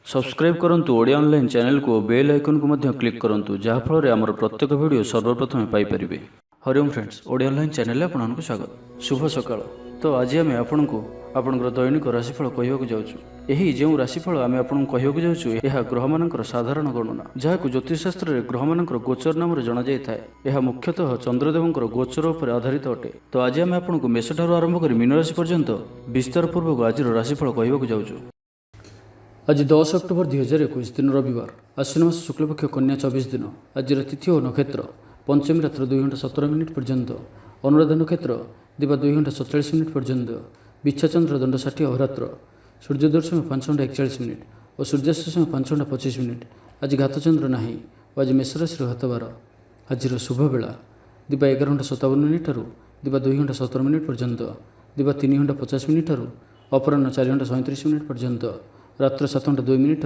Subscribe करंतु Odia online channel को bell icon को मध्य क्लिक करंतु जहाँ फल आमर प्रत्येक वीडियो सर्वप्रथम Piper. Hariom friends, Odia online channel आपको स्वागत। शुभ सकाळ। तो आज आम आपको आपंकर दैनिक राशिफल कहवाक जाऊँ। यही जो राशिफल आम आपको कहवाक जाऊँ यह ग्रह मानकर साधारण गणना जहाँ ज्योतिषशास्त्र में ग्रह मानकर गोचर नाम जना जाए। यह मुख्यतः चंद्रदेवंकर गोचर उपर आधारित अटे। तो आज आम आपको मेष ठारू आरंभ कर मीन राशि पर्यंत विस्तार पूर्वक आज राशिफल कहवाक जाऊँ। आज 10 अक्टोबर 2021 दिन रविवार, आश्विन मास शुक्लपक्ष कन्या 24 दिन। आज तिथि और नक्षत्र पंचमी रात्र 2 घंटा 17 मिनिट पर्यंत, अनुराधा नक्षत्र दिवा 2 घंटा 47 मिनिट पर्यंत, बिच्छा चंद्र दंड 60 अहोरात्र, सूर्योदय समय 5 घंटा 41 मिनिट और सूर्यास्त समय 5 घंटा 25 मिनिट। आज घातचंद्र नहीं। आज मेष राशि घातबार। आज शुभ बेला दिवा 11 घंटा 57 मिनिट दिवा 2 घंटा 17 मिनिट पर्यंत, दिवा 3 घंटा 50 मिनिट अपराह्न 4 घंटा 37 मिनिट पर्यंत, रात्र 7 घंटा 2 मिनिट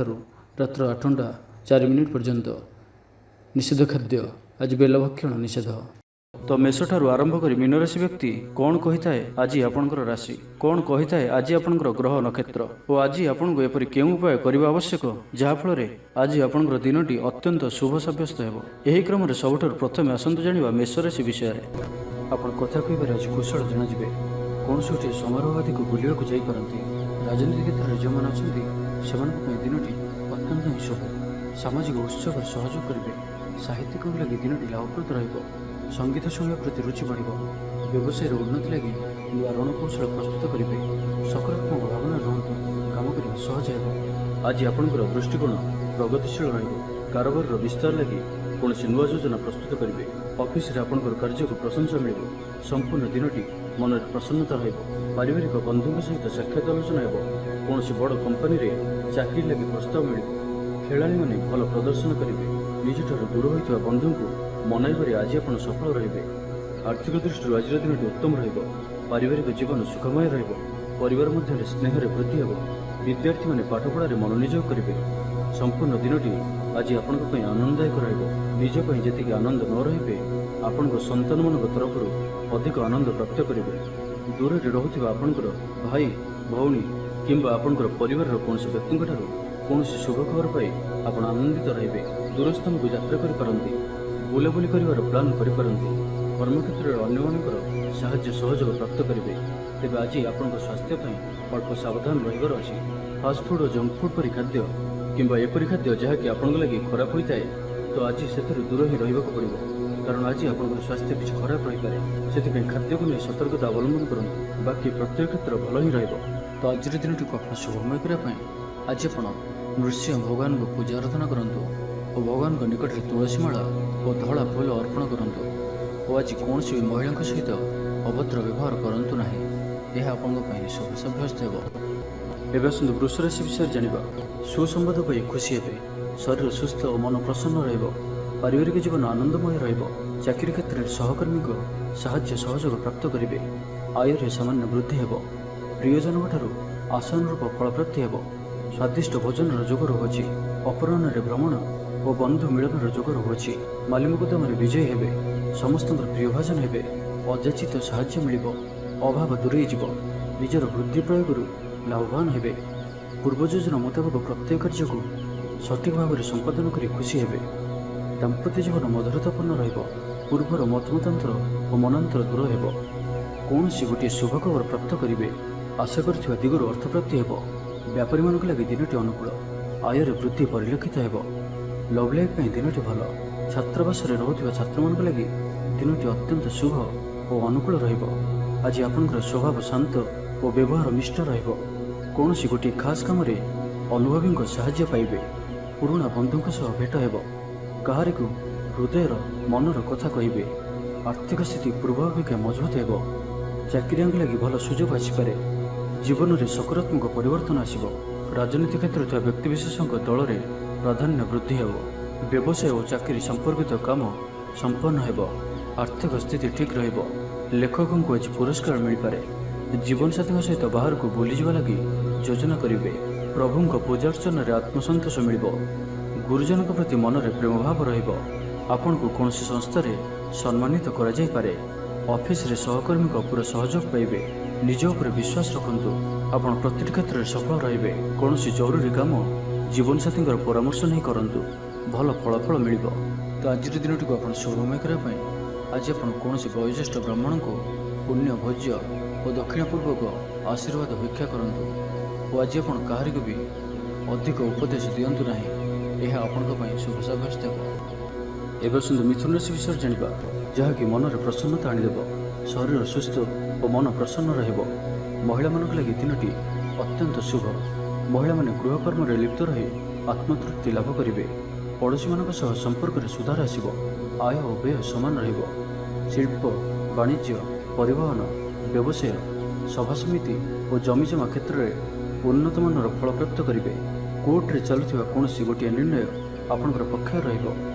रात्र 8 घंटा 4 मिनिट पर्यंत। निषेध खाद्य आज बेलभक्षण निषेध। तो मेष ठारू आरंभ कर मीन राशि व्यक्ति कौन कही थाए आज आपंकर राशि कौन कही थाए आज आपंकर ग्रह नक्षत्र और आज आपको एपरी केउं उपाय करने आवश्यक जहाँफल आज आपंकर दिनटी अत्यंत शुभ सब्यस्त हो। यही क्रम सबुठ प्रथम आसतु जाना मेष राशि विषय में। आप कथा कह आज कुशल जनाजे कौन गोटे समारोह आदि को बुलवाक जापारती। राजनीति क्षेत्र में जो मैंने अच्छा दिनटी अत्यंत ही शुभ। सामाजिक उत्सव सहयोग करेंगे। साहित्यिक लगी दिनटी लाभप्रद रहिब। संगीत शुणवा प्रति रुचि बढ़। व्यवसाय उन्नति लगी नुआ रणकौशल प्रस्तुत करेंगे। सकारात्मक भावना रुहतु काम करने सहज हो। आज आपंकर दृष्टिकोण प्रगतिशील ररोबार विस्तार लगी कौन नुआ योजना प्रस्तुत करेंगे। ऑफिस रे आपंकर कार्य को प्रशंसा मिल। संपूर्ण दिनटी मन में प्रसन्नता पारिवारिक बंधु सहित साक्षात आलोचना हो। कौन बड़ कंपनी रे चाकरी लगी प्रस्ताव मिल। खेलाड़ी मैंने भल प्रदर्शन करेंगे। निजठ दूर होता बंधु को मनाइबारे आज आप सफल रे। आर्थिक दृष्टि आज दिन उत्तम पारिवारिक जीवन सुखमय परिवार मध्य स्नेह वृद्धि हो। विद्यार्थी मैंने पाठपढ़ा मनोनियोग करेंगे। संपूर्ण दिनटी आज आपण आनंददायक रजपी जी आनंद न रे आपण सन्तान मान तरफ अधिक आनंद प्राप्त करेंगे। दूर में रोकता आपंकर भाई भौणी किंबा आपंकर परिवार कौन व्यक्ति कौन शुभ खबर पाई आप आनंदित रे। दूरस्थान को यात्रा करपारती। बुलाबुली कर प्लां करपारती। कर्मक्षेत्र में अन्य साहाय्य सहयोग प्राप्त करेंगे। तेज आज आपण स्वास्थ्य अल्प सावधान रही अच्छी। फास्टफुड और जंक फुड परी खाद्य किंबा एपरी खाद्य जहाँकि आपण लगी खराब होता है तो आज से दूर ही रहा पड़ो। कारण आज आप स्वास्थ्य किसी खराब रही है। खाद्य को नहीं सतर्कता अवलंबन करूँ। बाकी प्रत्येक क्षेत्र भल ही रहा। तो आज दिन टी आप शुभमय करने आज आप नृसिंह भगवान को पूजा आराधना करूँ और भगवान को निकट में तुलसी माला और धड़ा फूल अर्पण करूँ। और आज कौन भी महिला सहित अभद्र व्यवहार करूँ ना। यह आप शुभ सब्यस्त हो। एवं आसतु वृष राशि विषय जाना। सुसंवाद पाई खुशी हे। शरीर सुस्थ और मन प्रसन्न रहिब। पारिवारिक जीवन आनंदमय रहिब। चाकरी क्षेत्र में सहकर्मी को साहाय्य सहयोग प्राप्त करेंगे। आय सामान्य वृद्धि हो। प्रियजन आशानुरूप फलप्राप्ति हो। स्वादिष्ट भोजन जोग रहुछि। अपराह्न भ्रमण और बंधु मिलन जोग रहुछि। माली मुकदमा विजयी हेबे। समस्त प्रियभाजन हेबे। अजाचित साहाय्य मिल। अभाव दूरे जीव। निजर बुद्धि प्रयोग लाभवान हेबे। पूर्व योजना मुताबक प्रत्येक कार्य को सठिक भाव में संपादन कर खुशी हेबे। दाम्पत्य जीवन मधुरतापूर्ण रहिब। पूर्वर मतमतांतर और मनांतर दूर हो। कौन गोटे शुभ खबर प्राप्त करेंगे। आशा कर दिगरू अर्थप्राप्ति हो। व्यापारी मान लगी दिनटी अनुकूल। आय वृद्धि परिलक्षित हो। लव लाइफ दिनटी भल। छात्रावास रोकता छात्र मान लगी दिनटी अत्यंत शुभ और अनुकूल रहिब। आज आपंकर स्वभाव शांत और व्यवहार मिष्ट रहिब। कौन गोटे खास काम अनुभवी साहाय्य पाइबे। पुराणा बंधु भेट हो। कहारी को हृदय मनर कथा कहे। आर्थिक स्थिति पूर्वापेक्षा मजबूत हो। चाकरी लगी भल सुजोग आसपे। जीवन में सकारात्मक परिवर्तन आसब। राजनीति क्षेत्र में व्यक्तिविशेष दल में प्राधान्य वृद्धि हो। व्यवसाय और चाकरी संपर्कित काम संपन्न हो। आर्थिक स्थिति ठीक रहिब। लेखकों को आज पुरस्कार मिल पारे। जीवन साथी सहित बाहर को बुली जावा लगी योजना करेंगे। प्रभु को पूजार्चन में आत्मसंतोष मिल। गुरुजन प्रति मन में प्रेम भाव रपण को कौन संस्था सम्मानित करे। ऑफिस रे सहकर्मी को पूरा सहयोग पाइबे। निज उपर विश्वास रखु। आप प्रति क्षेत्र में सफल रे। कौन जरूरी काम ଜୀବନସାଥୀଙ୍କର ପରାମର୍ଶ ନେଇ କରନ୍ତୁ, ଭଲ ଫଳାଫଳ ମିଳିବ। ତ ଆଜିର ଦିନଟିକୁ ଆପଣ ଶୁଭମୟ କରିବା ପାଇଁ ଆଜି ଆପଣ କୌଣସି ବୟୋଜ୍ୟେଷ୍ଠ ବ୍ରାହ୍ମଣଙ୍କୁ ପୁଣ୍ୟ ଭୋଜ୍ୟ ଓ ଦକ୍ଷିଣପୂର୍ବକ ଆଶୀର୍ବାଦ ଭିକ୍ଷା କରନ୍ତୁ ଓ ଆଜି ଆପଣ କାହାରିକୁ ବି ଅଧିକ ଉପଦେଶ ଦିଅନ୍ତୁ ନାହିଁ, ଏହା ଆପଣଙ୍କ ପାଇଁ ଶୁଭ ସାବ୍ୟସ୍ତ ହେବ। ଏବେ ଆସନ୍ତୁ ମିଥୁନ ରାଶି ବିଷୟରେ ଜାଣିବା, ଯାହାକି ମନରେ ପ୍ରସନ୍ନତା ଆଣିଦେବ, ଶରୀର ସୁସ୍ଥ ଓ ମନ ପ୍ରସନ୍ନ ରହିବ। ମହିଳାମାନଙ୍କ ଲାଗି ଦିନଟି ଅତ୍ୟନ୍ତ ଶୁଭ। ମହିଳାମାନେ ଗୃହକର୍ମରେ ଲିପ୍ତ ରହି ଆତ୍ମତୃପ୍ତି ଲାଭ କରିବେ। ପଡ଼ୋଶୀମାନଙ୍କ ସହ ସମ୍ପର୍କରେ ସୁଧାର ଆସିବ। ଆୟ ଓ ବ୍ୟୟ ସମାନ ରହିବ। ଶିଳ୍ପ, ବାଣିଜ୍ୟ, ପରିବହନ, ବ୍ୟବସାୟ, ସଭାସମିତି ଓ ଜମିଜମା କ୍ଷେତ୍ରରେ ଉନ୍ନତମାନର ଫଳପ୍ରାପ୍ତ କରିବେ। କୋର୍ଟରେ ଚାଲୁଥିବା କୌଣସି ଗୋଟିଏ ନିର୍ଣ୍ଣୟ ଆପଣଙ୍କର ପକ୍ଷରେ ରହିବ।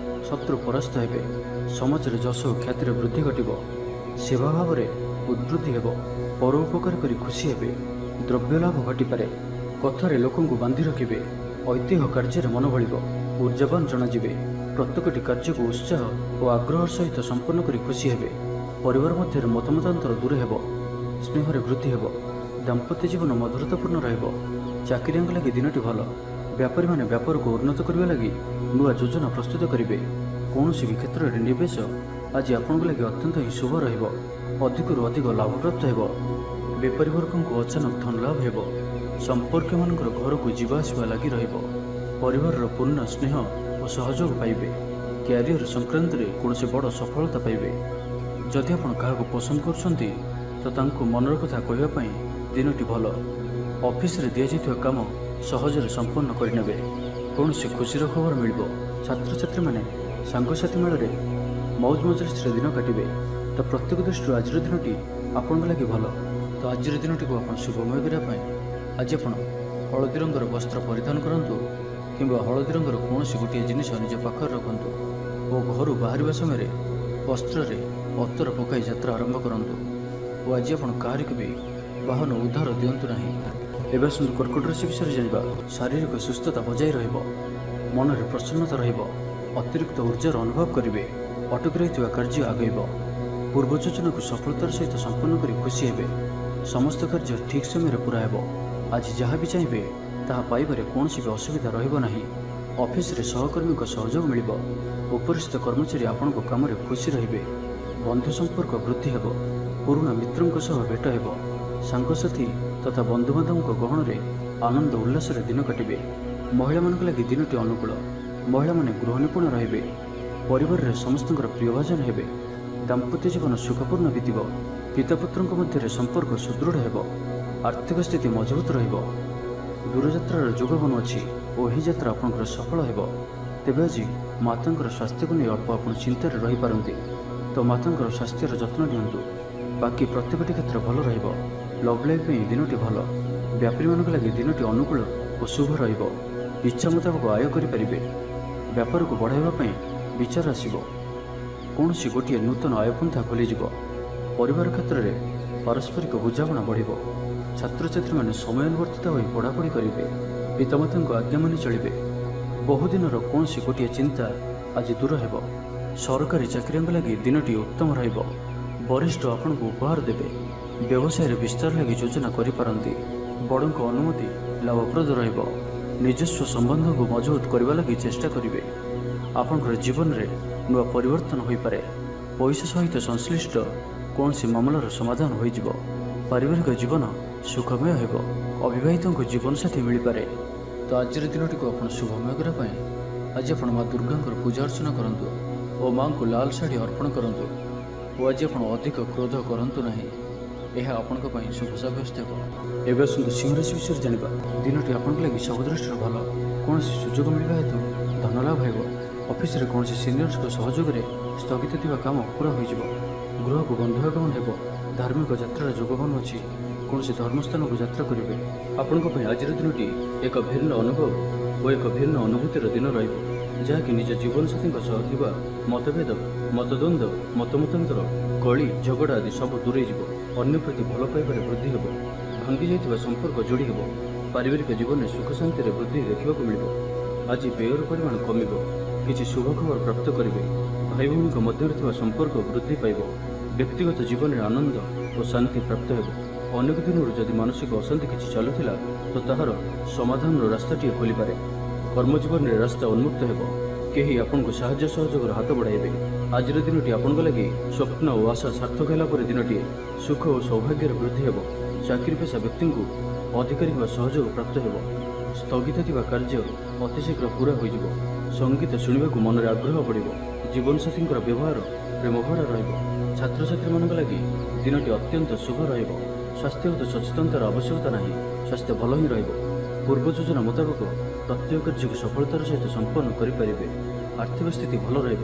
ଶତ୍ରୁ ପରାସ୍ତ ହେବେ। ସମାଜରେ ଯଶ ଓ ଖ୍ୟାତିର ବୃଦ୍ଧି ଘଟିବ। ସେବା ଭାବରେ ଉଦ୍ବୃଦ୍ଧି ହେବ। ପରୋପକାର କରି ଖୁସି ହେବେ। ଦ୍ରବ୍ୟ ଲାଭ ଘଟିପାରେ। କଥାରେ ଲୋକଙ୍କୁ ବାନ୍ଧି ରଖିବେ। ଐତିହ୍ୟ କାର୍ଯ୍ୟରେ ମନ ବଳିବ। ଉର୍ଜାବାନ ଜଣାଯିବେ। ପ୍ରତ୍ୟେକଟି କାର୍ଯ୍ୟକୁ ଉତ୍ସାହ ଓ ଆଗ୍ରହ ସହିତ ସମ୍ପନ୍ନ କରି ଖୁସି ହେବେ। ପରିବାର ମଧ୍ୟରେ ମତମତାନ୍ତର ଦୂର ହେବ। ସ୍ନେହରେ ବୃଦ୍ଧି ହେବ। ଦାମ୍ପତ୍ୟ ଜୀବନ ମଧୁରତାପୂର୍ଣ୍ଣ ରହିବ। ଚାକିରିଆଙ୍କ ଲାଗି ଦିନଟି ଭଲ। ବ୍ୟାପାରୀମାନେ ବ୍ୟାପାରକୁ ଉନ୍ନତ କରିବା ଲାଗି ନୂଆ ଯୋଜନା ପ୍ରସ୍ତୁତ କରିବେ। କୌଣସି ବି କ୍ଷେତ୍ରରେ ନିବେଶ ଆଜି ଆପଣଙ୍କ ଲାଗି ଅତ୍ୟନ୍ତ ହିଁ ଶୁଭ ରହିବ। ଅଧିକରୁ ଅଧିକ ଲାଭପ୍ରାପ୍ତ ହେବ। ବେପାରୀ ବର୍ଗଙ୍କୁ ଅଚାନକ ଧନ ଲାଭ ହେବ। ସମ୍ପର୍କୀୟମାନଙ୍କର ଘରକୁ ଯିବା ଆସିବା ଲାଗି ରହିବ। ପରିବାରର ପୂର୍ଣ୍ଣ ସ୍ନେହ ଓ ସହଯୋଗ ପାଇବେ। କ୍ୟାରିୟର ସଂକ୍ରାନ୍ତରେ କୌଣସି ବଡ଼ ସଫଳତା ପାଇବେ। ଯଦି ଆପଣ କାହାକୁ ପସନ୍ଦ କରୁଛନ୍ତି ତ ତାଙ୍କୁ ମନର କଥା କହିବା ପାଇଁ ଦିନଟି ଭଲ। ଅଫିସରେ ଦିଆଯାଇଥିବା କାମ ସହଜରେ ସମ୍ପନ୍ନ କରିନେବେ। କୌଣସି ଖୁସିର ଖବର ମିଳିବ। ଛାତ୍ରଛାତ୍ରୀମାନେ ସାଙ୍ଗସାଥି ମେଳରେ ମୌଜ ମଜଲିସରେ ଦିନ କାଟିବେ। ତ ପ୍ରତ୍ୟେକ ଦୃଷ୍ଟିରୁ ଆଜିର ଦିନଟି ଆପଣଙ୍କ ଲାଗି ଭଲ। ତ ଆଜିର ଦିନଟିକୁ ଆପଣ ଶୁଭମୟ କରିବା ପାଇଁ ଆଜି ଆପଣ ହଳଦୀ ରଙ୍ଗର ବସ୍ତ୍ର ପରିଧାନ କରନ୍ତୁ କିମ୍ବା ହଳଦୀ ରଙ୍ଗର କୌଣସି ଗୋଟିଏ ଜିନିଷ ନିଜ ପାଖରେ ରଖନ୍ତୁ ଓ ଘରୁ ବାହାରିବା ସମୟରେ ବସ୍ତ୍ରରେ ଅତର ପକାଇ ଯାତ୍ରା ଆରମ୍ଭ କରନ୍ତୁ ଓ ଆଜି ଆପଣ କାହାରିକୁ ବି ବାହନ ଉଦ୍ଧାର ଦିଅନ୍ତୁ ନାହିଁ। ଏବେ ଆସନ୍ତୁ କର୍କଟ ରାଶି ବିଷୟରେ ଜାଣିବା। ଶାରୀରିକ ସୁସ୍ଥତା ବଜାୟ ରହିବ। ମନରେ ପ୍ରସନ୍ନତା ରହିବ। ଅତିରିକ୍ତ ଉର୍ଜାର ଅନୁଭବ କରିବେ। ଅଟକି ରହିଥିବା କାର୍ଯ୍ୟ ଆଗେଇବ। ପୂର୍ବ ଯୋଜନାକୁ ସଫଳତାର ସହିତ ସମ୍ପନ୍ନ କରି ଖୁସି ହେବେ। ସମସ୍ତ କାର୍ଯ୍ୟ ଠିକ୍ ସମୟରେ ପୁରା ହେବ। ଆଜି ଯାହା ବି ଚାହିଁବେ ତାହା ପାଇବାରେ କୌଣସି ବି ଅସୁବିଧା ରହିବ ନାହିଁ। ଅଫିସରେ ସହକର୍ମୀଙ୍କ ସହଯୋଗ ମିଳିବ। ଉପରିସ୍ଥ କର୍ମଚାରୀ ଆପଣଙ୍କ କାମରେ ଖୁସି ରହିବେ। ବନ୍ଧୁ ସମ୍ପର୍କ ବୃଦ୍ଧି ହେବ। ପୁରୁଣା ମିତ୍ରଙ୍କ ସହ ଭେଟ ହେବ। ସାଙ୍ଗସାଥୀ ତଥା ବନ୍ଧୁବାନ୍ଧବଙ୍କ ଗହଣରେ ଆନନ୍ଦ ଉଲ୍ଲାସରେ ଦିନ କାଟିବେ। ମହିଳାମାନଙ୍କ ଲାଗି ଦିନଟି ଅନୁକୂଳ। ମହିଳାମାନେ ଗୃହ ନିପୁଣ ରହିବେ। ପରିବାରରେ ସମସ୍ତଙ୍କର ପ୍ରିୟଭାଜନ ହେବେ। ଦାମ୍ପତ୍ୟ ଜୀବନ ସୁଖପୂର୍ଣ୍ଣ ବିତିବ। ପିତାପୁତ୍ରଙ୍କ ମଧ୍ୟରେ ସମ୍ପର୍କ ସୁଦୃଢ଼ ହେବ। ଆର୍ଥିକ ସ୍ଥିତି ମଜବୁତ ରହିବ। ଦୂରଯାତ୍ରାର ଯୋଗ ବନୁଅଛି ଓ ଏହି ଯାତ୍ରା ଆପଣଙ୍କର ସଫଳ ହେବ। ତେବେ ଆଜି ମାତାଙ୍କର ସ୍ୱାସ୍ଥ୍ୟକୁ ନେଇ ଅଳ୍ପ ଆପଣ ଚିନ୍ତାରେ ରହିପାରନ୍ତି, ତ ମାତାଙ୍କର ସ୍ୱାସ୍ଥ୍ୟର ଯତ୍ନ ନିଅନ୍ତୁ। ବାକି ପ୍ରତ୍ୟେକଟି କ୍ଷେତ୍ର ଭଲ ରହିବ। ଲଭ୍ ଲାଇଫ୍ ପାଇଁ ଦିନଟି ଭଲ। ବ୍ୟାପାରୀମାନଙ୍କ ଲାଗି ଦିନଟି ଅନୁକୂଳ ଓ ଶୁଭ ରହିବ। ଇଚ୍ଛା ମୁତାବକ ଆୟ କରିପାରିବେ। ବ୍ୟାପାରକୁ ବଢ଼ାଇବା ପାଇଁ ବିଚାର ଆସିବ। କୌଣସି ଗୋଟିଏ ନୂତନ ଆୟପନ୍ଥା ଖୋଲିଯିବ। ପରିବାର କ୍ଷେତ୍ରରେ ପାରସ୍ପରିକ ବୁଝାମଣା ବଢ଼ିବ। ଛାତ୍ରଛାତ୍ରୀମାନେ ସମୟାନୁବର୍ତ୍ତିତ ହୋଇ ପଢ଼ାପଢ଼ି କରିବେ। ପିତାମାତାଙ୍କ ଆଜ୍ଞା ମାନି ଚଳିବେ। ବହୁଦିନର କୌଣସି ଗୋଟିଏ ଚିନ୍ତା ଆଜି ଦୂର ହେବ। ସରକାରୀ ଚାକିରିଆଙ୍କ ଲାଗି ଦିନଟି ଉତ୍ତମ ରହିବ। ବରିଷ୍ଠ ଆପଣଙ୍କୁ ଉପହାର ଦେବେ। ବ୍ୟବସାୟରେ ବିସ୍ତାର ଲାଗି ଯୋଜନା କରିପାରନ୍ତି। ବଡ଼ଙ୍କ ଅନୁମତି ଲାଭପ୍ରଦ ରହିବ। ନିଜସ୍ୱ ସମ୍ବନ୍ଧକୁ ମଜବୁତ କରିବା ଲାଗି ଚେଷ୍ଟା କରିବେ। ଆପଣଙ୍କର ଜୀବନରେ ନୂଆ ପରିବର୍ତ୍ତନ ହୋଇପାରେ। ପଇସା ସହିତ ସଂଶ୍ଳିଷ୍ଟ କୌଣସି ମାମଲାର ସମାଧାନ ହୋଇଯିବ। ପାରିବାରିକ ଜୀବନ ସୁଖମୟ ହେବ। ଅବିବାହିତଙ୍କୁ ଜୀବନସାଥୀ ମିଳିପାରେ। ତ ଆଜିର ଦିନଟିକୁ ଆପଣ ଶୁଭମୟ କରିବା ପାଇଁ ଆଜି ଆପଣ ମା ଦୁର୍ଗାଙ୍କର ପୂଜା ଅର୍ଚ୍ଚନା କରନ୍ତୁ ଓ ମାଙ୍କୁ ଲାଲ ଶାଢ଼ୀ ଅର୍ପଣ କରନ୍ତୁ ଓ ଆଜି ଆପଣ ଅଧିକ କ୍ରୋଧ କରନ୍ତୁ ନାହିଁ, ଏହା ଆପଣଙ୍କ ପାଇଁ ଶୁଭ ସାବ୍ୟସ୍ତ ହେବ। ଏବେ ଆସନ୍ତୁ ସିଂହ ରାଶି ବିଷୟରେ ଜାଣିବା। ଦିନଟି ଆପଣଙ୍କ ଲାଗି ସବୁ ଦୃଷ୍ଟିରୁ ଭଲ। କୌଣସି ସୁଯୋଗ ମିଳିବା ହେତୁ ଧନ ଲାଭ ହେବ। ଅଫିସରେ କୌଣସି ସିନିୟର୍ସଙ୍କ ସହଯୋଗରେ ସ୍ଥଗିତ ଥିବା କାମ ପୁରା ହୋଇଯିବ। ଗୃହକୁ ବନ୍ଧୁ ଆଗମନ ହେବ। ଧାର୍ମିକ ଯାତ୍ରାର ଯୋଗ ବନୁଅଛି। କୌଣସି ଧର୍ମସ୍ଥାନକୁ ଯାତ୍ରା କରିବେ। ଆପଣଙ୍କ ପାଇଁ ଆଜିର ଦିନଟି ଏକ ଭିନ୍ନ ଅନୁଭବ ଓ ଏକ ଭିନ୍ନ ଅନୁଭୂତିର ଦିନ ରହିବ, ଯାହାକି ନିଜ ଜୀବନସାଥୀଙ୍କ ସହ ଥିବା ମତଭେଦ, ମତଦ୍ୱନ୍ଦ୍ୱ, ମତମତାନ୍ତର, କଳି ଝଗଡ଼ା ଆଦି ସବୁ ଦୂରେଇ ଯିବ। ଅନ୍ୟ ପ୍ରତି ଭଲ ପାଇବାରେ ବୃଦ୍ଧି ହେବ। ଭାଙ୍ଗି ଯାଇଥିବା ସମ୍ପର୍କ ଯୋଡ଼ି ହେବ। ପାରିବାରିକ ଜୀବନରେ ସୁଖ ଶାନ୍ତିରେ ବୃଦ୍ଧି ଦେଖିବାକୁ ମିଳିବ। ଆଜି ବ୍ୟୟର ପରିମାଣ କମିବ। କିଛି ଶୁଭ ଖବର ପ୍ରାପ୍ତ କରିବେ। ଭାଇ ଭଉଣୀଙ୍କ ମଧ୍ୟରେ ଥିବା ସମ୍ପର୍କ ବୃଦ୍ଧି ପାଇବ। ବ୍ୟକ୍ତିଗତ ଜୀବନରେ ଆନନ୍ଦ ଓ ଶାନ୍ତି ପ୍ରାପ୍ତ ହେବ। ଅନେକ ଦିନରୁ ଯଦି ମାନସିକ ଅଶାନ୍ତି କିଛି ଚାଲୁଥିଲା ତ ତାହାର ସମାଧାନର ରାସ୍ତାଟିଏ ଖୋଲିପାରେ। କର୍ମଜୀବନରେ ରାସ୍ତା ଉନ୍ମୁକ୍ତ ହେବ। କେହି ଆପଣଙ୍କୁ ସାହାଯ୍ୟ ସହଯୋଗର ହାତ ବଢ଼ାଇବେ। ଆଜିର ଦିନଟି ଆପଣଙ୍କ ଲାଗି ସ୍ୱପ୍ନ ଓ ଆଶା ସାର୍ଥକ ହେଲା ପରେ ଦିନଟିଏ। ସୁଖ ଓ ସୌଭାଗ୍ୟର ବୃଦ୍ଧି ହେବ। ଚାକିରି ପେଶା ବ୍ୟକ୍ତିଙ୍କୁ ଅଧିକାରୀଙ୍କ ସହଯୋଗ ପ୍ରାପ୍ତ ହେବ। ସ୍ଥଗିତ ଥିବା କାର୍ଯ୍ୟ ଅତିଶୀଘ୍ର ପୂରା ହୋଇଯିବ। ସଙ୍ଗୀତ ଶୁଣିବାକୁ ମନରେ ଆଗ୍ରହ ବଢ଼ିବ। ଜୀବନସାଥୀଙ୍କର ବ୍ୟବହାର ପ୍ରେମଭରା ରହିବ। ଛାତ୍ରଛାତ୍ରୀମାନଙ୍କ ଲାଗି ଦିନଟି ଅତ୍ୟନ୍ତ ଶୁଭ ରହିବ। ସ୍ୱାସ୍ଥ୍ୟଗତ ସଚେତନତାର ଆବଶ୍ୟକତା ନାହିଁ। ସ୍ୱାସ୍ଥ୍ୟ ଭଲ ହିଁ ରହିବ। ପୂର୍ବ ଯୋଜନା ମୁତାବକ ପ୍ରତ୍ୟେକ କାର୍ଯ୍ୟକୁ ସଫଳତାର ସହିତ ସମ୍ପନ୍ନ କରିପାରିବେ। ଆର୍ଥିକ ସ୍ଥିତି ଭଲ ରହିବ।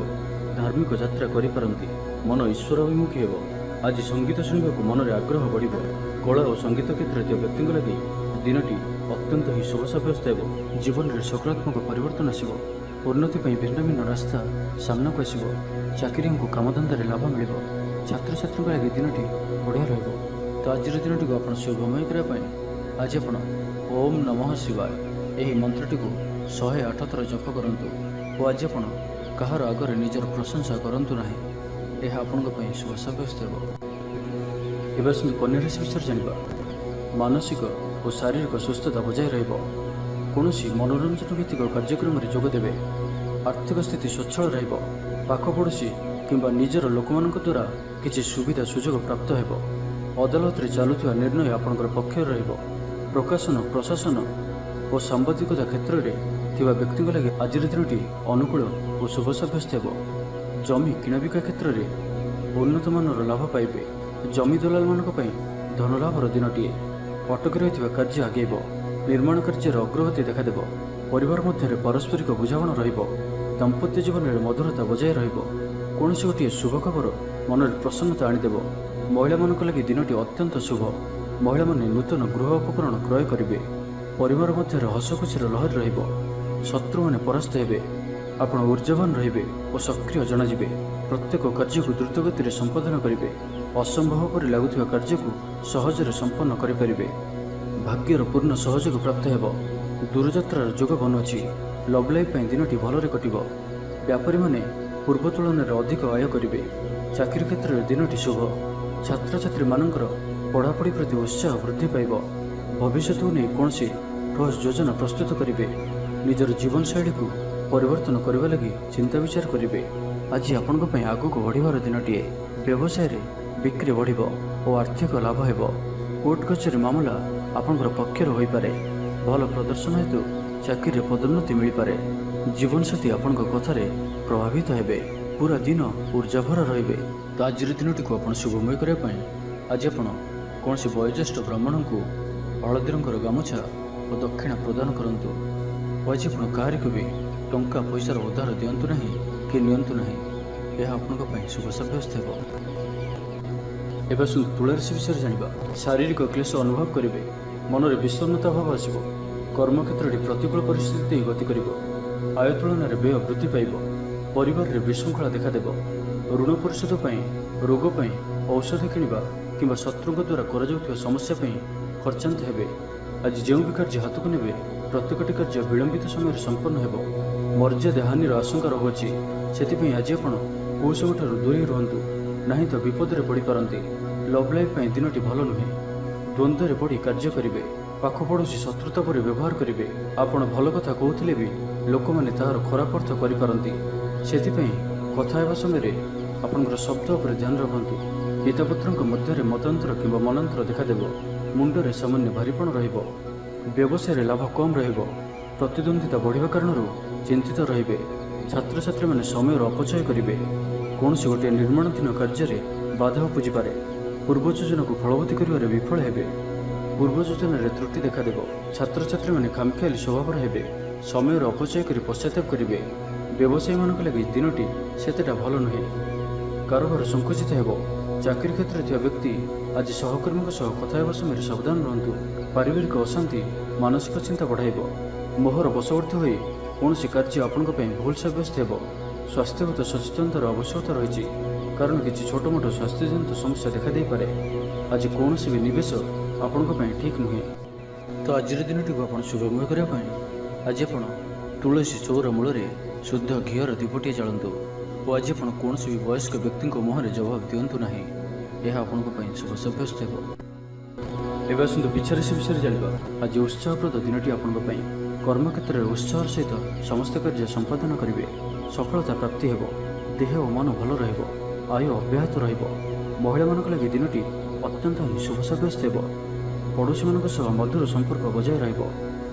ଧାର୍ମିକ ଯାତ୍ରା କରିପାରନ୍ତି। ମନ ଈଶ୍ୱରାଭିମୁଖୀ ହେବ। ଆଜି ସଙ୍ଗୀତ ଶୁଣିବାକୁ ମନରେ ଆଗ୍ରହ ବଢ଼ିବ। କଳା ଓ ସଙ୍ଗୀତ କ୍ଷେତ୍ରରେ ଥିବା ବ୍ୟକ୍ତିଙ୍କ ଲାଗି ଦିନଟି ଅତ୍ୟନ୍ତ ହିଁ ଶୁଭ ସାବ୍ୟସ୍ତ ହେବ। ଜୀବନରେ ସକାରାତ୍ମକ ପରିବର୍ତ୍ତନ ଆସିବ। ଉନ୍ନତି ପାଇଁ ଭିନ୍ନ ଭିନ୍ନ ରାସ୍ତା ସାମ୍ନାକୁ ଆସିବ। ଚାକିରିଙ୍କୁ କାମଧନ୍ଦାରେ ଲାଭ ମିଳିବ। ଛାତ୍ରଛାତ୍ରୀଙ୍କ ଲାଗି ଦିନଟି ବଢ଼ିଆ ରହିବ। ତ ଆଜିର ଦିନଟିକୁ ଆପଣ ଶୁଭମୟ କରିବା ପାଇଁ ଆଜି ଆପଣ ଓମ୍ ନମଃ ଶିବାୟ ଏହି ମନ୍ତ୍ରଟିକୁ 108 ଥର ଜପ କରନ୍ତୁ ଓ ଆଜି ଆପଣ କାହାର ଆଗରେ ନିଜର ପ୍ରଶଂସା କରନ୍ତୁ ନାହିଁ। ଏହା ଆପଣଙ୍କ ପାଇଁ ଶୁଭ ସାବ୍ୟସ୍ତ ହେବ। ଏବେ ଆସନ୍ତୁ କନ୍ୟା ରାଶି ବିଷୟରେ ଜାଣିବା। ମାନସିକ ଓ ଶାରୀରିକ ସୁସ୍ଥତା ବଜାୟ ରହିବ। କୌଣସି ମନୋରଞ୍ଜନ ଭିତ୍ତିକ କାର୍ଯ୍ୟକ୍ରମରେ ଯୋଗ ଦେବେ। ଆର୍ଥିକ ସ୍ଥିତି ସ୍ୱଚ୍ଛଳ ରହିବ। ପାଖ ପଡ଼ୋଶୀ କିମ୍ବା ନିଜର ଲୋକମାନଙ୍କ ଦ୍ୱାରା କିଛି ସୁବିଧା ସୁଯୋଗ ପ୍ରାପ୍ତ ହେବ। ଅଦାଲତରେ ଚାଲୁଥିବା ନିର୍ଣ୍ଣୟ ଆପଣଙ୍କର ପକ୍ଷରେ ରହିବ। ପ୍ରକାଶନ ପ୍ରଶାସନ ଓ ସାମ୍ବାଦିକତା କ୍ଷେତ୍ରରେ ଥିବା ବ୍ୟକ୍ତିଙ୍କ ଲାଗି ଆଜିର ଦିନଟି ଅନୁକୂଳ ଓ ଶୁଭ ସାବ୍ୟସ୍ତ ହେବ। ଜମି କିଣାବିକା କ୍ଷେତ୍ରରେ ଉନ୍ନତମାନର ଲାଭ ପାଇବେ। ଜମି ଦଲାଲମାନଙ୍କ ପାଇଁ ଧନଲାଭର ଦିନଟିଏ। ଅଟକି ରହିଥିବା କାର୍ଯ୍ୟ ଆଗେଇବ। ନିର୍ମାଣ କାର୍ଯ୍ୟର ଅଗ୍ରଗତି ଦେଖାଦେବ। ପରିବାର ମଧ୍ୟରେ ପାରସ୍ପରିକ ବୁଝାମଣା ରହିବ। ଦାମ୍ପତ୍ୟ ଜୀବନରେ ମଧୁରତା ବଜାୟ ରହିବ। କୌଣସି ଗୋଟିଏ ଶୁଭ ଖବର ମନରେ ପ୍ରସନ୍ନତା ଆଣିଦେବ। ମହିଳାମାନଙ୍କ ଲାଗି ଦିନଟି ଅତ୍ୟନ୍ତ ଶୁଭ। ମହିଳାମାନେ ନୂତନ ଗୃହ ଉପକରଣ କ୍ରୟ କରିବେ। ପରିବାର ମଧ୍ୟରେ ହସଖୁସିର ଲହରୀ ରହିବ। ଶତ୍ରୁମାନେ ପରାସ୍ତ ହେବେ। ଆପଣ ଊର୍ଜ୍ଜାବାନ ରହିବେ ଓ ସକ୍ରିୟ ଜଣାଯିବେ। ପ୍ରତ୍ୟେକ କାର୍ଯ୍ୟକୁ ଦ୍ରୁତଗତିରେ ସମ୍ପାଦନ କରିବେ। ଅସମ୍ଭବ ପରି ଲାଗୁଥିବା କାର୍ଯ୍ୟକୁ ସହଜରେ ସମ୍ପନ୍ନ କରିପାରିବେ। ଭାଗ୍ୟର ପୂର୍ଣ୍ଣ ସହଯୋଗ ପ୍ରାପ୍ତ ହେବ। ଦୂରଯାତ୍ରାର ଯୋଗ ବନୁଅଛି। ଲଭ୍ ଲାଇଫ୍ ପାଇଁ ଦିନଟି ଭଲରେ କଟିବ। ବ୍ୟାପାରୀମାନେ ପୂର୍ବ ତୁଳନାରେ ଅଧିକ ଆୟ କରିବେ। ଚାକିରି କ୍ଷେତ୍ରରେ ଦିନଟି ଶୁଭ। ଛାତ୍ରଛାତ୍ରୀମାନଙ୍କର ପଢ଼ାପଢ଼ି ପ୍ରତି ଉତ୍ସାହ ବୃଦ୍ଧି ପାଇବ। ଭବିଷ୍ୟତକୁ ନେଇ କୌଣସି ଠୋସ୍ ଯୋଜନା ପ୍ରସ୍ତୁତ କରିବେ। ନିଜର ଜୀବନଶୈଳୀକୁ ପରିବର୍ତ୍ତନ କରିବା ଲାଗି ଚିନ୍ତା ବିଚାର କରିବେ। ଆଜି ଆପଣଙ୍କ ପାଇଁ ଆଗକୁ ବଢ଼ିବାର ଦିନଟିଏ। ବ୍ୟବସାୟରେ ବିକ୍ରି ବଢ଼ିବ ଓ ଆର୍ଥିକ ଲାଭ ହେବ। କୋର୍ଟ କଚେରୀ ମାମଲା ଆପଣଙ୍କର ପକ୍ଷରେ ହୋଇପାରେ। ଭଲ ପ୍ରଦର୍ଶନ ହେତୁ ଚାକିରିରେ ପଦୋନ୍ନତି ମିଳିପାରେ। ଜୀବନସାଥୀ ଆପଣଙ୍କ କଥାରେ ପ୍ରଭାବିତ ହେବେ। ପୁରା ଦିନ ଊର୍ଜାଭରା ରହିବେ। ତ ଆଜିର ଦିନଟିକୁ ଆପଣ ଶୁଭମୟ କରିବା ପାଇଁ ଆଜି ଆପଣ କୌଣସି ବୟୋଜ୍ୟେଷ୍ଠ ବ୍ରାହ୍ମଣଙ୍କୁ ହଳଦୀ ରଙ୍ଗର ଗାମୁଛା ଓ ଦକ୍ଷିଣା ପ୍ରଦାନ କରନ୍ତୁ। ଓ ଆଜି ଆପଣ କାହାରିକୁ ବି ଟଙ୍କା ପଇସାର ଉଦ୍ଧାର ଦିଅନ୍ତୁ ନାହିଁ କି ନିଅନ୍ତୁ ନାହିଁ। ଏହା ଆପଣଙ୍କ ପାଇଁ ଶୁଭ ସାବ୍ୟସ୍ତ ହେବ। ଏବେ ଆସନ୍ତୁ ତୁଳା ରାଶି ବିଷୟରେ ଜାଣିବା। ଶାରୀରିକ କ୍ଲେଶ ଅନୁଭବ କରିବେ। ମନରେ ବିଷର୍ଣ୍ଣତା ଭାବ ଆସିବ। କର୍ମକ୍ଷେତ୍ରଟି ପ୍ରତିକୂଳ ପରିସ୍ଥିତି ଦେଇ ଗତି କରିବ। ଆୟ ତୁଳନାରେ ବ୍ୟୟ ବୃଦ୍ଧି ପାଇବ। ପରିବାରରେ ବିଶୃଙ୍ଖଳା ଦେଖାଦେବ। ଋଣ ପରିଶୋଧ ପାଇଁ, ରୋଗ ପାଇଁ, ଔଷଧ କିଣିବା କିମ୍ବା ଶତ୍ରୁଙ୍କ ଦ୍ୱାରା କରାଯାଉଥିବା ସମସ୍ୟା ପାଇଁ ଖର୍ଚ୍ଚାନ୍ତ ହେବେ। ଆଜି ଯେଉଁ ବି କାର୍ଯ୍ୟ ହାତକୁ ନେବେ ପ୍ରତ୍ୟେକଟି କାର୍ଯ୍ୟ ବିଳମ୍ବିତ ସମୟରେ ସମ୍ପନ୍ନ ହେବ। ମର୍ଯ୍ୟାଦା ହାନିର ଆଶଙ୍କା ରହୁଅଛି। ସେଥିପାଇଁ ଆଜି ଆପଣ କୌଶଳଠାରୁ ଦୂରେଇ ରୁହନ୍ତୁ, ନାହିଁ ତ ବିପଦରେ ପଡ଼ିପାରନ୍ତି। ଲଭ୍ ଲାଇଫ୍ ପାଇଁ ଦିନଟି ଭଲ ନୁହେଁ। ଦ୍ୱନ୍ଦ୍ୱରେ ପଡ଼ି କାର୍ଯ୍ୟ କରିବେ। ପାଖ ପଡ଼ୋଶୀ ଶତ୍ରୁତା ପରି ବ୍ୟବହାର କରିବେ। ଆପଣ ଭଲ କଥା କହୁଥିଲେ ବି ଲୋକମାନେ ତାହାର ଖରାପ ଅର୍ଥ କରିପାରନ୍ତି। ସେଥିପାଇଁ କଥା ହେବା ସମୟରେ ଆପଣଙ୍କର ଶବ୍ଦ ଉପରେ ଧ୍ୟାନ ରଖନ୍ତୁ। ପିତାପୁତ୍ରଙ୍କ ମଧ୍ୟରେ ମତାନ୍ତର କିମ୍ବା ମନାନ୍ତର ଦେଖାଦେବ। ମୁଣ୍ଡରେ ସାମାନ୍ୟ ଭାରିପଣ ରହିବ। ବ୍ୟବସାୟରେ ଲାଭ କମ୍ ରହିବ। ପ୍ରତିଦ୍ୱନ୍ଦିତା ବଢ଼ିବା କାରଣରୁ ଚିନ୍ତିତ ରହିବେ। ଛାତ୍ରଛାତ୍ରୀମାନେ ସମୟର ଅପଚୟ କରିବେ। କୌଣସି ଗୋଟିଏ ନିର୍ମାଣାଧୀନ କାର୍ଯ୍ୟରେ ବାଧା ଉପୁଜିପାରେ। ପୂର୍ବ ଯୋଜନାକୁ ଫଳବତୀ କରିବାରେ ବିଫଳ ହେବେ। ପୂର୍ବ ଯୋଜନାରେ ତ୍ରୁଟି ଦେଖାଦେବ। ଛାତ୍ରଛାତ୍ରୀମାନେ ଖାମଖିଆଲି ସ୍ୱଭାବର ହେବେ। ସମୟର ଅପଚୟ କରି ପଶ୍ଚାତାପ କରିବେ। ବ୍ୟବସାୟୀମାନଙ୍କ ଲାଗି ଦିନଟି ସେତେଟା ଭଲ ନୁହେଁ। କାରବାର ସଙ୍କୁଚିତ ହେବ। ଚାକିରି କ୍ଷେତ୍ରରେ ଥିବା ବ୍ୟକ୍ତି ଆଜି ସହକର୍ମୀଙ୍କ ସହ କଥା ହେବା ସମୟରେ ସାବଧାନ ରୁହନ୍ତୁ। ପାରିବାରିକ ଅଶାନ୍ତି ମାନସିକ ଚିନ୍ତା ବଢ଼ାଇବ। ମୋହର ବଶବର୍ତ୍ତୀ ହୋଇ କୌଣସି କାର୍ଯ୍ୟ ଆପଣଙ୍କ ପାଇଁ ଭୁଲ ସାବ୍ୟସ୍ତ ହେବ। ସ୍ୱାସ୍ଥ୍ୟଗତ ସଚେତନତାର ଆବଶ୍ୟକତା ରହିଛି, କାରଣ କିଛି ଛୋଟମୋଟ ସ୍ୱାସ୍ଥ୍ୟଜନିତ ସମସ୍ୟା ଦେଖାଦେଇପାରେ। ଆଜି କୌଣସି ବି ନିବେଶ ଆପଣଙ୍କ ପାଇଁ ଠିକ୍ ନୁହେଁ। ତ ଆଜିର ଦିନଟିକୁ ଆପଣ ଶୁଭମୟ କରିବା ପାଇଁ ଆଜି ଆପଣ ତୁଳସୀ ଚଉରା ମୂଳରେ ଶୁଦ୍ଧ ଘିଅର ଦୀପଟିଏ ଜାଳନ୍ତୁ ଓ ଆଜି ଆପଣ କୌଣସି ବି ବୟସ୍କ ବ୍ୟକ୍ତିଙ୍କ ମୁହଁରେ ଜବାବ ଦିଅନ୍ତୁ ନାହିଁ। ଏହା ଆପଣଙ୍କ ପାଇଁ ଶୁଭ ସାବ୍ୟସ୍ତ ହେବ। ଏବେ ଆସନ୍ତୁ ବିଛା ରାଶି ବିଷୟରେ ଜାଣିବା। ଆଜି ଉତ୍ସାହପ୍ରଦ ଦିନଟି ଆପଣଙ୍କ ପାଇଁ। କର୍ମକ୍ଷେତ୍ରରେ ଉତ୍ସାହର ସହିତ ସମସ୍ତ କାର୍ଯ୍ୟ ସମ୍ପାଦନ କରିବେ। ସଫଳତା ପ୍ରାପ୍ତି ହେବ। ଦେହ ଓ ମନ ଭଲ ରହିବ। ଆୟ ଅବ୍ୟାହତ ରହିବ। ମହିଳାମାନଙ୍କ ଲାଗି ଦିନଟି ଅତ୍ୟନ୍ତ ହିଁ ଶୁଭ ସାବ୍ୟସ୍ତ ହେବ। ପଡ଼ୋଶୀମାନଙ୍କ ସହ ମଧୁର ସମ୍ପର୍କ ବଜାୟ ରହିବ।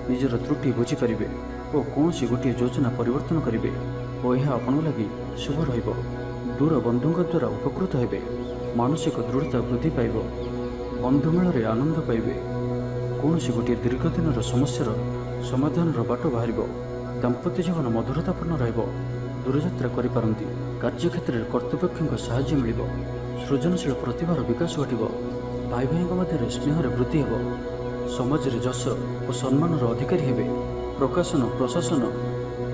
ନିଜର ତ୍ରୁଟି ବୁଝିପାରିବେ ଓ କୌଣସି ଗୋଟିଏ ଯୋଜନା ପରିବର୍ତ୍ତନ କରିବେ ଓ ଏହା ଆପଣଙ୍କ ଲାଗି ଶୁଭ ରହିବ। ଦୂର ବନ୍ଧୁଙ୍କ ଦ୍ୱାରା ଉପକୃତ ହେବେ। ମାନସିକ ଦୃଢ଼ତା ବୃଦ୍ଧି ପାଇବ। ବନ୍ଧୁମେଳରେ ଆନନ୍ଦ ପାଇବେ। କୌଣସି ଗୋଟିଏ ଦୀର୍ଘ ଦିନର ସମସ୍ୟାର ସମାଧାନର ବାଟ ବାହାରିବ। ଦାମ୍ପତ୍ୟ ଜୀବନ ମଧୁରତାପୂର୍ଣ୍ଣ ରହିବ। ଦୂରଯାତ୍ରା କରିପାରନ୍ତି। କାର୍ଯ୍ୟକ୍ଷେତ୍ରରେ କର୍ତ୍ତୃପକ୍ଷଙ୍କ ସାହାଯ୍ୟ ମିଳିବ। ସୃଜନଶୀଳ ପ୍ରତିଭାର ବିକାଶ ଘଟିବ। ଭାଇ ଭାଇଙ୍କ ମଧ୍ୟରେ ସ୍ନେହରେ ବୃଦ୍ଧି ହେବ। ସମାଜରେ ଯଶ ଓ ସମ୍ମାନର ଅଧିକାରୀ ହେବେ। ପ୍ରକାଶନ, ପ୍ରଶାସନ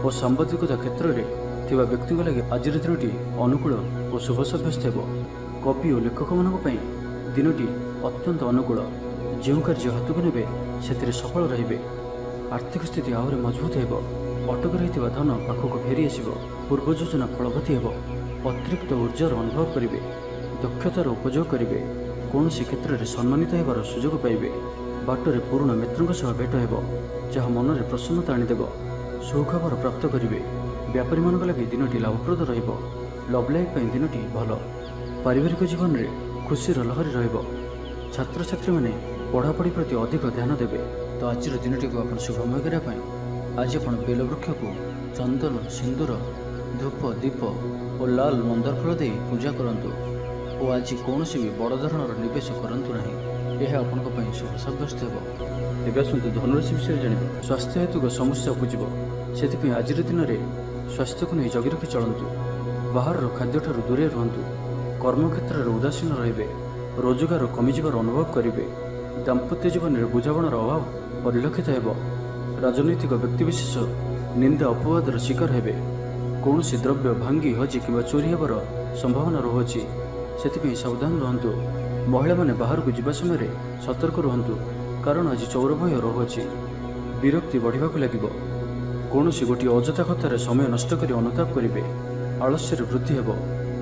ଓ ସାମ୍ବାଦିକତା କ୍ଷେତ୍ରରେ ଥିବା ବ୍ୟକ୍ତିଙ୍କ ଲାଗି ଆଜିର ଦିନଟି ଅନୁକୂଳ ଓ ଶୁଭ ସାବ୍ୟସ୍ତ ହେବ। କବି ଓ ଲେଖକମାନଙ୍କ ପାଇଁ ଦିନଟି ଅତ୍ୟନ୍ତ ଅନୁକୂଳ। ଯେଉଁ କାର୍ଯ୍ୟ ହାତକୁ ନେବେ ସେଥିରେ ସଫଳ ରହିବେ। ଆର୍ଥିକ ସ୍ଥିତି ଆହୁରି ମଜବୁତ ହେବ। ଅଟକି ରହିଥିବା ଧନ ପାଖକୁ ଫେରି ଆସିବ। ପୂର୍ବ ଯୋଜନା ଫଳବତୀ ହେବ। ଅତିରିକ୍ତ ଉର୍ଜାର ଅନୁଭବ କରିବେ। ଦକ୍ଷତାର ଉପଯୋଗ କରିବେ। କୌଣସି କ୍ଷେତ୍ରରେ ସମ୍ମାନିତ ହେବାର ସୁଯୋଗ ପାଇବେ। ବାଟରେ ପୁରୁଣା ମିତ୍ରଙ୍କ ସହ ଭେଟ ହେବ, ଯାହା ମନରେ ପ୍ରସନ୍ନତା ଆଣିଦେବ। ସୁଖବର ପ୍ରାପ୍ତ କରିବେ। ବ୍ୟାପାରୀମାନଙ୍କ ଲାଗି ଦିନଟି ଲାଭପ୍ରଦ ରହିବ। ଲଭ୍ ଲାଇଫ୍ ପାଇଁ ଦିନଟି ଭଲ। ପାରିବାରିକ ଜୀବନରେ ଖୁସିର ଲହରୀ ରହିବ। ଛାତ୍ରଛାତ୍ରୀମାନେ ପଢ଼ାପଢ଼ି ପ୍ରତି ଅଧିକ ଧ୍ୟାନ ଦେବେ। ତ ଆଜିର ଦିନଟିକୁ ଆପଣ ଶୁଭମୟ କରିବା ପାଇଁ ଆଜି ଆପଣ ବେଲବୃକ୍ଷକୁ ଚନ୍ଦନ, ସିନ୍ଦୁର, ଧୂପ, ଦୀପ ଓ ଲାଲ ମନ୍ଦାର ଫୁଲ ଦେଇ ପୂଜା କରନ୍ତୁ ଓ ଆଜି କୌଣସି ବି ବଡ଼ ଧରଣର ନିବେଶ କରନ୍ତୁ ନାହିଁ। ଏହା ଆପଣଙ୍କ ପାଇଁ ଶୁଭ ସାବ୍ୟସ୍ତ ହେବ। ଏବେ ଆସନ୍ତୁ ଧନୁରାଶି ବିଷୟରେ ଜାଣିବା। ସ୍ୱାସ୍ଥ୍ୟ ହେତୁକ ସମସ୍ୟା ଉପୁଜିବ। ସେଥିପାଇଁ ଆଜିର ଦିନରେ ସ୍ୱାସ୍ଥ୍ୟକୁ ନେଇ ଜଗି ରଖି ଚଳନ୍ତୁ। ବାହାରର ଖାଦ୍ୟଠାରୁ ଦୂରେଇ ରୁହନ୍ତୁ। କର୍ମକ୍ଷେତ୍ରରେ ଉଦାସୀନ ରହିବେ। ରୋଜଗାର କମିଯିବାର ଅନୁଭବ କରିବେ। ଦାମ୍ପତ୍ୟ ଜୀବନରେ ବୁଝାମଣାର ଅଭାବ ପରିଲକ୍ଷିତ ହେବ। ରାଜନୈତିକ ବ୍ୟକ୍ତିବିଶେଷ ନିନ୍ଦା ଅପବାଦର ଶିକାର ହେବେ। କୌଣସି ଦ୍ରବ୍ୟ ଭାଙ୍ଗି, ହଜି କିମ୍ବା ଚୋରି ହେବାର ସମ୍ଭାବନା ରହୁଅଛି। ସେଥିପାଇଁ ସାବଧାନ ରୁହନ୍ତୁ। ମହିଳାମାନେ ବାହାରକୁ ଯିବା ସମୟରେ ସତର୍କ ରୁହନ୍ତୁ, କାରଣ ଆଜି ଚୌର ଭୟ ରହୁଅଛି। ବିରକ୍ତି ବଢ଼ିବାକୁ ଲାଗିବ। କୌଣସି ଗୋଟିଏ ଅଯଥା କଥାରେ ସମୟ ନଷ୍ଟ କରି ଅନୁତାପ କରିବେ। ଆଳସ୍ୟରେ ବୃଦ୍ଧି ହେବ,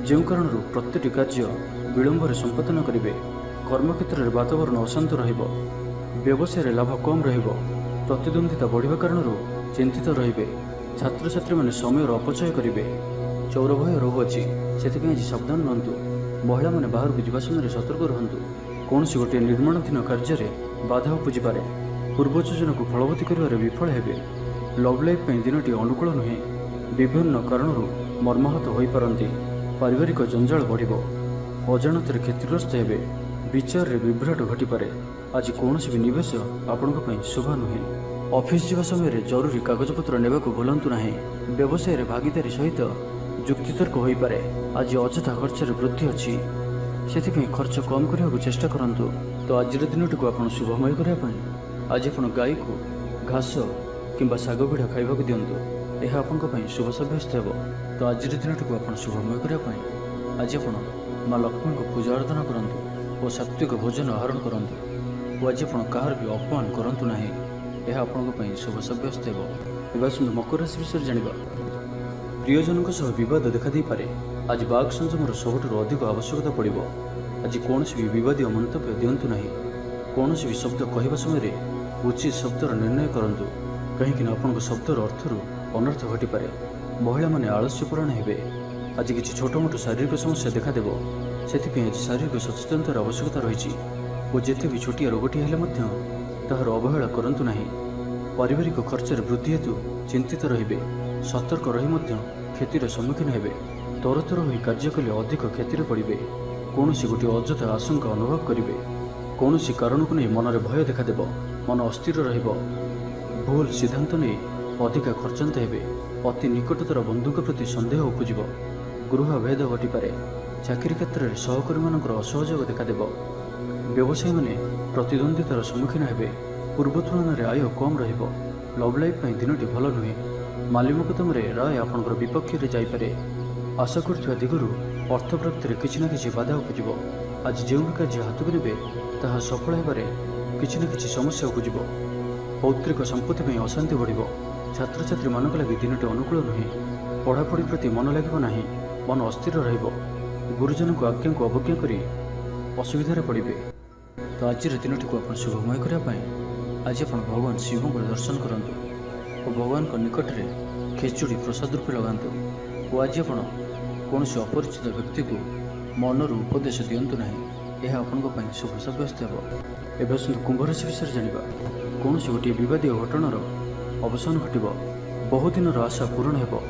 ଯେଉଁ କାରଣରୁ ପ୍ରତ୍ୟେକଟି କାର୍ଯ୍ୟ ବିଳମ୍ବରେ ସମ୍ପାଦନ କରିବେ। କର୍ମକ୍ଷେତ୍ରରେ ବାତାବରଣ ଅଶାନ୍ତ ରହିବ। ବ୍ୟବସାୟରେ ଲାଭ କମ୍ ରହିବ। ପ୍ରତିଦ୍ୱନ୍ଦିତା ବଢ଼ିବା କାରଣରୁ ଚିନ୍ତିତ ରହିବେ। ଛାତ୍ରଛାତ୍ରୀମାନେ ସମୟର ଅପଚୟ କରିବେ। ଚୌର ଭୟ ରହୁଅଛି, ସେଥିପାଇଁ ଆଜି ସାବଧାନ ରୁହନ୍ତୁ। ମହିଳାମାନେ ବାହାରକୁ ଯିବା ସମୟରେ ସତର୍କ ରୁହନ୍ତୁ। କୌଣସି ଗୋଟିଏ ନିର୍ମାଣାଧୀନ କାର୍ଯ୍ୟରେ ବାଧା ଉପୁଜିପାରେ। ପୂର୍ବ ଯୋଜନାକୁ ଫଳବତୀ କରିବାରେ ବିଫଳ ହେବେ। ଲଭ୍ ଲାଇଫ୍ ପାଇଁ ଦିନଟି ଅନୁକୂଳ ନୁହେଁ। ବିଭିନ୍ନ କାରଣରୁ ମର୍ମାହତ ହୋଇପାରନ୍ତି। ପାରିବାରିକ ଜଞ୍ଜାଳ ବଢ଼ିବ। ଅଜାଣତରେ କ୍ଷତିଗ୍ରସ୍ତ ହେବେ। ବିଚାରରେ ବିଭ୍ରାଟ ଘଟିପାରେ। ଆଜି କୌଣସି ବି ନିବେଶ ଆପଣଙ୍କ ପାଇଁ ଶୁଭ ନୁହେଁ। ଅଫିସ୍ ଯିବା ସମୟରେ ଜରୁରୀ କାଗଜପତ୍ର ନେବାକୁ ଭୁଲନ୍ତୁ ନାହିଁ। ବ୍ୟବସାୟରେ ଭାଗିଦାରୀ ସହିତ ଯୁକ୍ତିତର୍କ ହୋଇପାରେ। ଆଜି ଅଯଥା ଖର୍ଚ୍ଚରେ ବୃଦ୍ଧି ଅଛି, ସେଥିପାଇଁ ଖର୍ଚ୍ଚ କମ୍ କରିବାକୁ ଚେଷ୍ଟା କରନ୍ତୁ। ତ ଆଜିର ଦିନଟିକୁ ଆପଣ ଶୁଭମୟ କରିବା ପାଇଁ ଆଜି ଆପଣ ଗାଈକୁ ଘାସ କିମ୍ବା ଶାଗ ପିଢ଼ା ଖାଇବାକୁ ଦିଅନ୍ତୁ। ଏହା ଆପଣଙ୍କ ପାଇଁ ଶୁଭ ସାବ୍ୟସ୍ତ ହେବ। ତ ଆଜିର ଦିନଟିକୁ ଆପଣ ଶୁଭମୟ କରିବା ପାଇଁ ଆଜି ଆପଣ ମା ଲକ୍ଷ୍ମୀଙ୍କୁ ପୂଜା ଆରାଧନା କରନ୍ତୁ ଓ ସାତ୍ୱିକ ଭୋଜନ ଆହରଣ କରନ୍ତୁ ଓ ଆଜି ଆପଣ କାହାର ବି ଅପମାନ କରନ୍ତୁ ନାହିଁ। ଏହା ଆପଣଙ୍କ ପାଇଁ ଶୁଭ ସାବ୍ୟସ୍ତ ହେବ। ଏବେ ଆସନ୍ତୁ ମକର ରାଶି ବିଷୟରେ ଜାଣିବା। ପ୍ରିୟଜନଙ୍କ ସହ ବିବାଦ ଦେଖାଦେଇପାରେ। ଆଜି ବାକ୍ ସଂଯମର ସବୁଠାରୁ ଅଧିକ ଆବଶ୍ୟକତା ପଡ଼ିବ। ଆଜି କୌଣସି ବି ବିବାଦୀୟ ମନ୍ତବ୍ୟ ଦିଅନ୍ତୁ ନାହିଁ। କୌଣସି ବି ଶବ୍ଦ କହିବା ସମୟରେ ଉଚିତ ଶବ୍ଦର ନିର୍ଣ୍ଣୟ କରନ୍ତୁ, କାହିଁକିନା ଆପଣଙ୍କ ଶବ୍ଦର ଅର୍ଥରୁ ଅନର୍ଥ ଘଟିପାରେ। ମହିଳାମାନେ ଆଳସ୍ୟପରାୟଣ ହେବେ। ଆଜି କିଛି ଛୋଟମୋଟ ଶାରୀରିକ ସମସ୍ୟା ଦେଖାଦେବ। ସେଥିପାଇଁ ଆଜି ଶାରୀରିକ ସଚେତନତାର ଆବଶ୍ୟକତା ରହିଛି ଓ ଯେତେ ବି ଛୋଟିଆ ରୋଗଟିଏ ହେଲେ ମଧ୍ୟ ତାହାର ଅବହେଳା କରନ୍ତୁ ନାହିଁ। ପାରିବାରିକ ଖର୍ଚ୍ଚରେ ବୃଦ୍ଧି ହେତୁ ଚିନ୍ତିତ ରହିବେ। ସତର୍କ ରହି ମଧ୍ୟ କ୍ଷତିର ସମ୍ମୁଖୀନ ହେବେ। ତରତର ହୋଇ କାର୍ଯ୍ୟ କଲେ ଅଧିକ କ୍ଷତିରେ ପଡ଼ିବେ। କୌଣସି ଗୋଟିଏ ଅଯଥା ଆଶଙ୍କା ଅନୁଭବ କରିବେ। କୌଣସି କାରଣକୁ ନେଇ ମନରେ ଭୟ ଦେଖାଦେବ। ମନ ଅସ୍ଥିର ରହିବ। ଭୁଲ ସିଦ୍ଧାନ୍ତ ନେଇ ଅଧିକା ଖର୍ଚ୍ଚାନ୍ତ ହେବେ। ଅତି ନିକଟତର ବନ୍ଧୁଙ୍କ ପ୍ରତି ସନ୍ଦେହ ଉପୁଜିବ। ଗୃହ ଭେଦ ଘଟିପାରେ। ଚାକିରି କ୍ଷେତ୍ରରେ ସହକର୍ମୀମାନଙ୍କର ଅସହଯୋଗ ଦେଖାଦେବ। ବ୍ୟବସାୟୀମାନେ ପ୍ରତିଦ୍ୱନ୍ଦିତାର ସମ୍ମୁଖୀନ ହେବେ। ପୂର୍ବ ତୁଳନାରେ ଆୟ କମ୍ ରହିବ। ଲଭ୍ ଲାଇଫ୍ ପାଇଁ ଦିନଟି ଭଲ ନୁହେଁ। ମାଲି ମକଦ୍ଦମାରେ ରାୟ ଆପଣଙ୍କର ବିପକ୍ଷରେ ଯାଇପାରେ। ଆଶା କରୁଥିବା ଦିଗରୁ ଅର୍ଥ ପ୍ରାପ୍ତିରେ କିଛି ନା କିଛି ବାଧା ଉପୁଜିବ। ଆଜି ଯେଉଁ ବି କାର୍ଯ୍ୟ ହାତକୁ ନେବେ ତାହା ସଫଳ ହେବାରେ କିଛି ନା କିଛି ସମସ୍ୟା ଉପୁଜିବ। ପୌତ୍ରିକ ସମ୍ପତ୍ତି ପାଇଁ ଅଶାନ୍ତି ବଢ଼ିବ। ଛାତ୍ରଛାତ୍ରୀମାନଙ୍କ ଲାଗି ଦିନଟି ଅନୁକୂଳ ନୁହେଁ। ପଢ଼ାପଢ଼ି ପ୍ରତି ମନ ଲାଗିବ ନାହିଁ। ମନ ଅସ୍ଥିର ରହିବ। ଗୁରୁଜନଙ୍କ ଆଜ୍ଞାକୁ ଅବଜ୍ଞା କରି ଅସୁବିଧାରେ ପଡ଼ିବେ। ତ ଆଜିର ଦିନଟିକୁ ଆପଣ ଶୁଭମୟ କରିବା ପାଇଁ ଆଜି ଆପଣ ଭଗବାନ ଶିବଙ୍କର ଦର୍ଶନ କରନ୍ତୁ और भगवान निकट में खेचुड़ी प्रसाद रूपे लगातु। और आज आप कौन अपरिचित व्यक्ति को मनर उपदेश दिंतु ना, यह आपण शुभ सब्यस्त हो। एवं आसतु कुंभ राशि विषय जाना। कौन गोटे बद घटनार अवसान घट, बहुदिन आशा पूरण हो।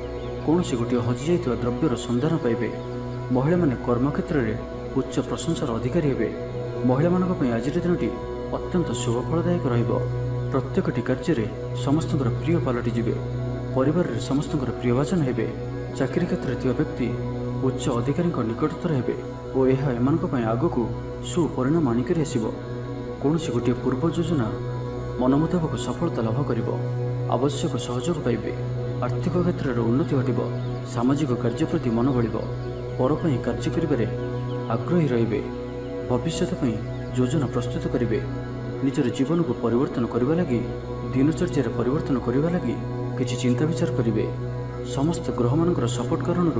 कौन गोटे हजि जा द्रव्यर सन्धान पाइबे। महिला माने कर्मक्षेत्र में उच्च प्रशंसार अधिकारी हे। महिला मान आज दिनटी अत्यंत शुभ फलदायक रहिबो। प्रत्येकटी कार्य समस्त प्रिय पलटिजे। परिवार में समस्त प्रियभाजन हे। चाकरी क्षेत्र में व्यक्ति उच्च अधिकारी निकटतर हे और यह एम आग को सुपरिणाम आनिक आसब। कौन गोटे पूर्व योजना मन मुताबक सफलता लाभ कर, आवश्यक सहयोग पाइबे। आर्थिक क्षेत्र में उन्नति घटब। सामाजिक कार्य प्रति मन बढ़, पर कार्य कर आग्रही रे। भविष्य योजना प्रस्तुत करेंगे। निजर जीवन को परिवर्तन करने लगी, दिनचर्या परिवर्तन करने लगी किसी चिंता विचार करेंगे। समस्त ग्रह मान सपोर्ट कारण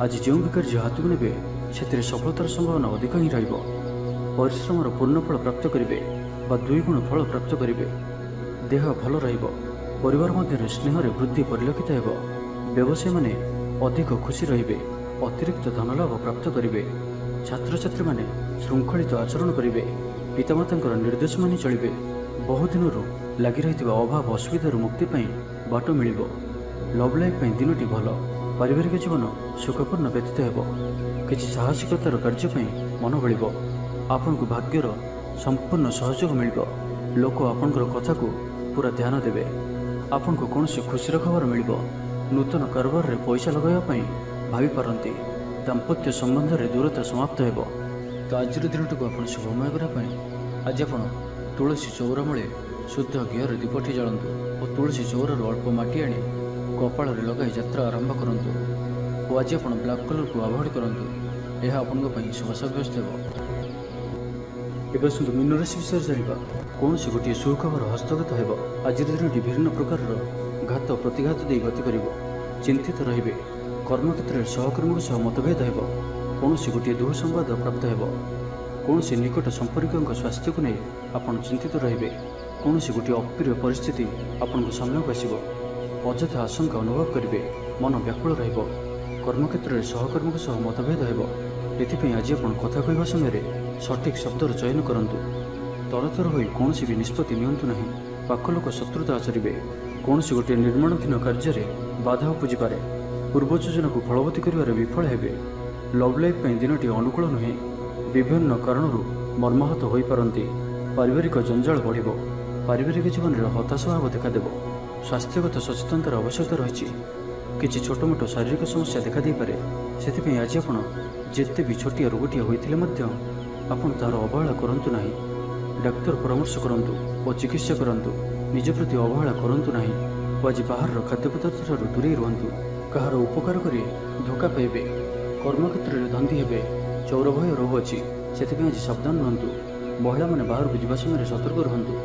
आज जो भी कार्य हाथ को ने से सफलतार संभावना अधिक ही रहिबो। परिश्रमर पूर्ण फल प्राप्त करेंगे बा 2 गुण फल प्राप्त करेंगे। देह भल रहिबो। परिवार मध्य स्नेह वृद्धि परिलक्षित हो। व्यवसायी माने अधिक खुशी रहिबे। अतिरिक्त धनलाभ प्राप्त करेंगे। छात्र छात्री माने श्रृंखलित आचरण करेंगे। पितामाता निर्देश मानि चलिबे। बहुदिन लगी रही अभाव असुविधार मुक्ति बाट मिल। लव लाइफ दिनटी भल। पारिवारिक जीवन सुखपूर्ण व्यतीत हो। किसी साहसिकतार कार्य मन बढ़। आपण को भाग्यर संपूर्ण सहयोग मिल। लोक आपणकर कथा को पूरा ध्यान देवे। आपण को कौन खुशीर खबर मिल। नूतन कारोबार रे पैसा लगाइवाई भावी पारती। दाम्पत्य संबंध में दूरता समाप्त हो। तो आज दिनटी को आप शुभमय करने आज आप तुलसी चौरा मूले शुद्ध घीर दीपटी जालतु और तुलसी चौर अल्प मटी आनी कपाल लगाई यात्रा आरंभ करूँ। और आज आप ब्लैक कलर को अवॉइड करूँ, यह आपण शुभ सब्यस्त हो। एवं आसतु मीन राशि विषय जाना। कौन गोटे सुखबर हस्तगत हो। आज दिनटी विभिन्न प्रकार घात प्रतिघात दे गति कर। चिंतित रे। कर्मक्षेत्र में सहकर्मी सह मतभेद हो। कौन गोटे दुःसंवाद प्राप्त हो। कौन निकट संपर्कों स्वास्थ्य को नहीं आप चिंतित रे। कौन गोटे अप्रिय परिस्थिति आपण सामना को आसब। अଯଥା आशंका अनुभव करेंगे। मन व्याकुल रहिबो। कर्मक्षेत्र में सहकर्मी सह मतभेद हो। एथिपाई आज आप कथा कहवा समय सठिक शब्दर चयन करूँ। तरतर हो कौन भी निष्पत्ति नियंतु नहीं। पाख लोक शत्रुता आचरेंगे। कौन गोटे निर्माणाधीन कार्य बाधा उपजी पारे। पूर्व योजना को फलवती कर विफल हे। लव लाइफ दिनटी अनुकूल नुहे। विभिन्न कारणों मर्माहत हो पारती। पारिवारिक जंजाल बढ़। पारिवारिक जीवन में हताश भाव देखादेव। स्वास्थ्यगत सचेतनतार आवश्यकता रही। किसी छोट मोट शारीरिक समस्या देखा दे पारे। से आज आप जिते भी छोटिया रोगटिया होते आपड़ तार अवहेला करूँ ना। डाक्तर परामर्श करूँ और चिकित्सा करूँ। निज प्रति अवहेला करूँ ना। आज बाहर खाद्य पदार्थ दूरे रुहतु। कहार उपकार कर धोखा पाइबे। कर्मक्षेत्र में धंदी हे। चौर भय रोग अच्छी से आज सावधान रुहतु। महिला मैंने बाहर को जावा समय सतर्क रुहतु।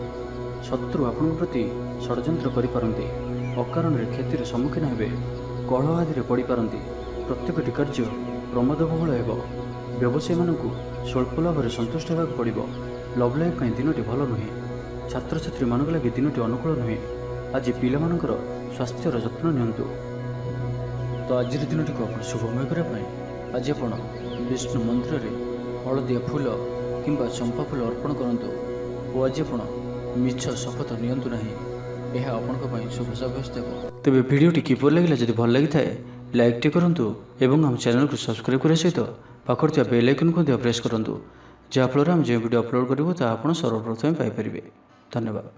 शत्रु आपण प्रति षड्यंत्र करपारती। अकारण क्षतिर सम्मुखीन हे। कलह आदि पड़ पारती। प्रत्येकटी कार्य प्रमादबहुल हो। व्यवसायी मानक स्वल्प लाभ में संतुष्ट होगा पड़ो। लव लाइफ दिनटी भल नुहे। छात्र छात्री मान लगे दिनटी अनुकूल नुहे। आज पिलामानकर स्वास्थ्यर जत्न नियंतु। तो आज दिनटी को आप शुभमय करने आज आप विष्णु मंदिर में हलदिया फूल किंबा चंपा फूल अर्पण करूँ। और आज आप मिछ शपथ नियंतु नहीं, यह आपण शुभ सब्यस्त हो। तेज भिडियोटी किपर लगे जब भल लगी था लाइक टे करूँ और आम चैनल को सब्सक्राइब करने सहित पाखर बेल आइकन को प्रेस करूँ, जहाँफल आम जो वीडियो अपलोड करूँ ता आप सर्वप्रथम पाइपर। धन्यवाद।